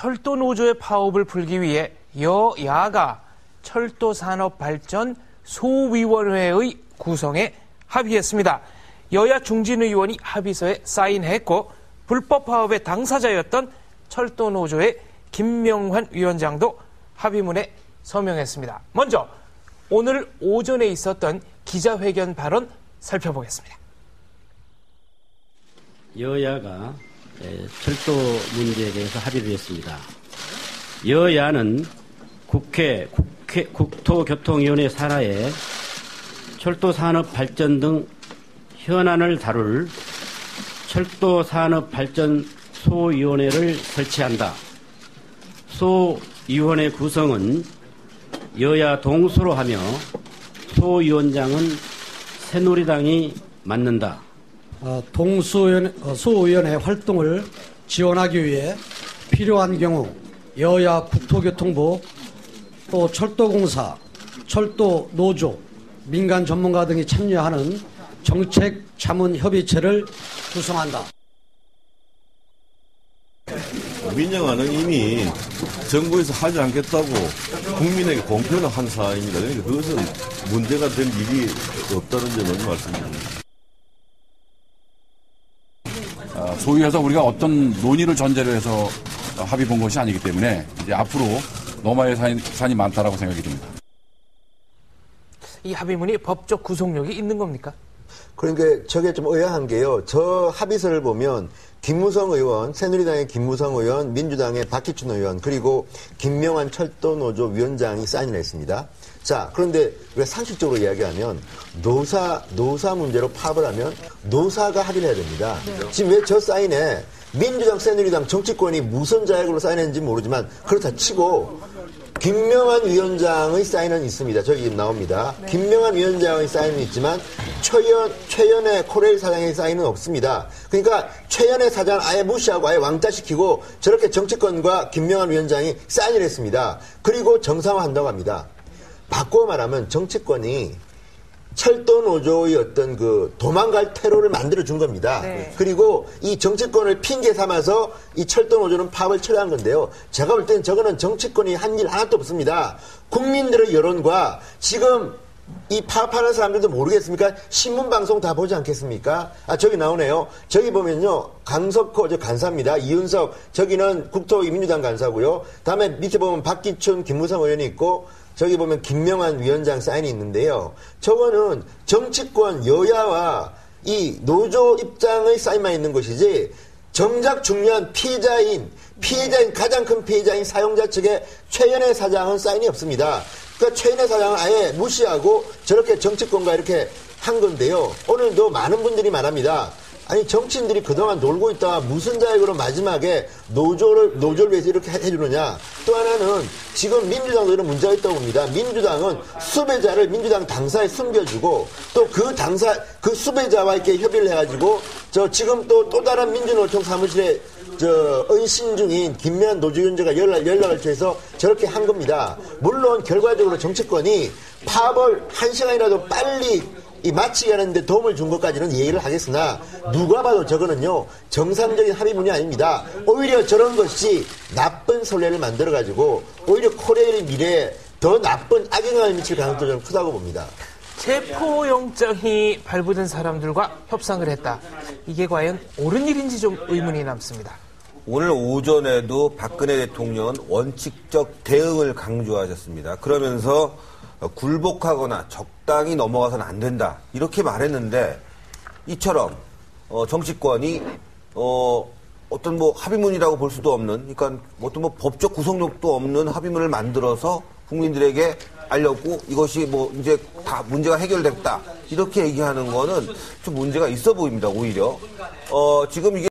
철도 노조의 파업을 풀기 위해 여야가 철도산업발전 소위원회의 구성에 합의했습니다. 여야 중진 의원이 합의서에 사인했고 불법 파업의 당사자였던 철도 노조의 김명환 위원장도 합의문에 서명했습니다. 먼저 오늘 오전에 있었던 기자회견 발언 살펴보겠습니다. 여야가 철도 문제에 대해서 합의를 했습니다. 여야는 국토교통위원회 산하에 철도산업 발전 등 현안을 다룰 철도산업 발전 소위원회를 설치한다. 소위원회 구성은 여야 동수로 하며 소위원장은 새누리당이 맡는다. 소위원회 활동을 지원하기 위해 필요한 경우 여야 국토교통부 또 철도공사, 철도노조, 민간 전문가 등이 참여하는 정책자문협의체를 구성한다. 민영화는 이미 정부에서 하지 않겠다고 국민에게 공표를 한 사안입니다. 그러니까 그것은 문제가 될 일이 없다는 점을 말씀드립니다. 소위에서 우리가 어떤 논의를 전제로 해서 합의 본 것이 아니기 때문에 이제 앞으로 너마의 사안이 많다라고 생각이 듭니다. 이 합의문이 법적 구속력이 있는 겁니까? 그러니까 저게 좀 의아한 게요. 저 합의서를 보면 김무성 의원, 새누리당의 김무성 의원, 민주당의 박기춘 의원, 그리고 김명환 철도노조 위원장이 사인을 했습니다. 자, 그런데 우리가 상식적으로 이야기하면 노사 문제로 파업을 하면 노사가 합의를 해야 됩니다. 지금 왜 저 사인에 민주당, 새누리당 정치권이 무슨 자격으로 사인했는지 모르지만 그렇다 치고 김명환 위원장의 사인은 있습니다. 저기 나옵니다. 김명환 위원장의 사인은 있지만 최연의 코레일 사장의 사인은 없습니다. 그러니까 최연의 사장 아예 무시하고 아예 왕따시키고 저렇게 정치권과 김명환 위원장이 사인을 했습니다. 그리고 정상화한다고 합니다. 바꿔 말하면 정치권이 철도 노조의 어떤 그 도망갈 테러를 만들어준 겁니다. 네. 그리고 이 정치권을 핑계 삼아서 이 철도 노조는 파업을 철회한 건데요. 제가 볼 때는 저거는 정치권이 한 일 하나도 없습니다. 국민들의 여론과 지금 이 파업하는 사람들도 모르겠습니까? 신문방송 다 보지 않겠습니까? 저기 나오네요. 저기 보면요. 강석호, 저 간사입니다. 이윤석, 저기는 국토민주당 간사고요. 다음에 밑에 보면 박기춘, 김무성 의원이 있고, 저기 보면 김명환 위원장 사인이 있는데요. 저거는 정치권 여야와 이 노조 입장의 사인만 있는 것이지 정작 중요한 피해자인 가장 큰 피해자인 사용자 측의 최연의 사장은 사인이 없습니다. 그러니까 최연의 사장은 아예 무시하고 저렇게 정치권과 이렇게 한 건데요. 오늘도 많은 분들이 말합니다. 아니 정치인들이 그동안 놀고 있다가 무슨 자격으로 마지막에 노조를 위해서 이렇게 해주느냐. 또 하나는 지금 민주당도 이런 문제가 있다고 봅니다. 민주당은 수배자를 민주당 당사에 숨겨주고 또 그 수배자와 이렇게 협의를 해가지고 지금 또 다른 민주노총 사무실에 은신 중인 김명환 노조위원장과 연락을 취해서 저렇게 한 겁니다. 물론 결과적으로 정치권이 파업을 1시간이라도 빨리 마치게 하는데 도움을 준 것까지는 이해를 하겠으나 누가 봐도 저거는요 정상적인 합의문이 아닙니다. 오히려 저런 것이 나쁜 선례를 만들어가지고 오히려 코레일의 미래에 더 나쁜 악영향을 미칠 가능성이 좀 크다고 봅니다. 체포영장이 발부된 사람들과 협상을 했다. 이게 과연 옳은 일인지 좀 의문이 남습니다. 오늘 오전에도 박근혜 대통령은 원칙적 대응을 강조하셨습니다. 그러면서 굴복하거나 적당히 넘어가서는 안 된다. 이렇게 말했는데 이처럼 정치권이 어떤 합의문이라고 볼 수도 없는 그러니까 어떤 법적 구속력도 없는 합의문을 만들어서 국민들에게 알렸고 이것이 이제 다 문제가 해결됐다. 이렇게 얘기하는 거는 좀 문제가 있어 보입니다. 오히려 지금 이게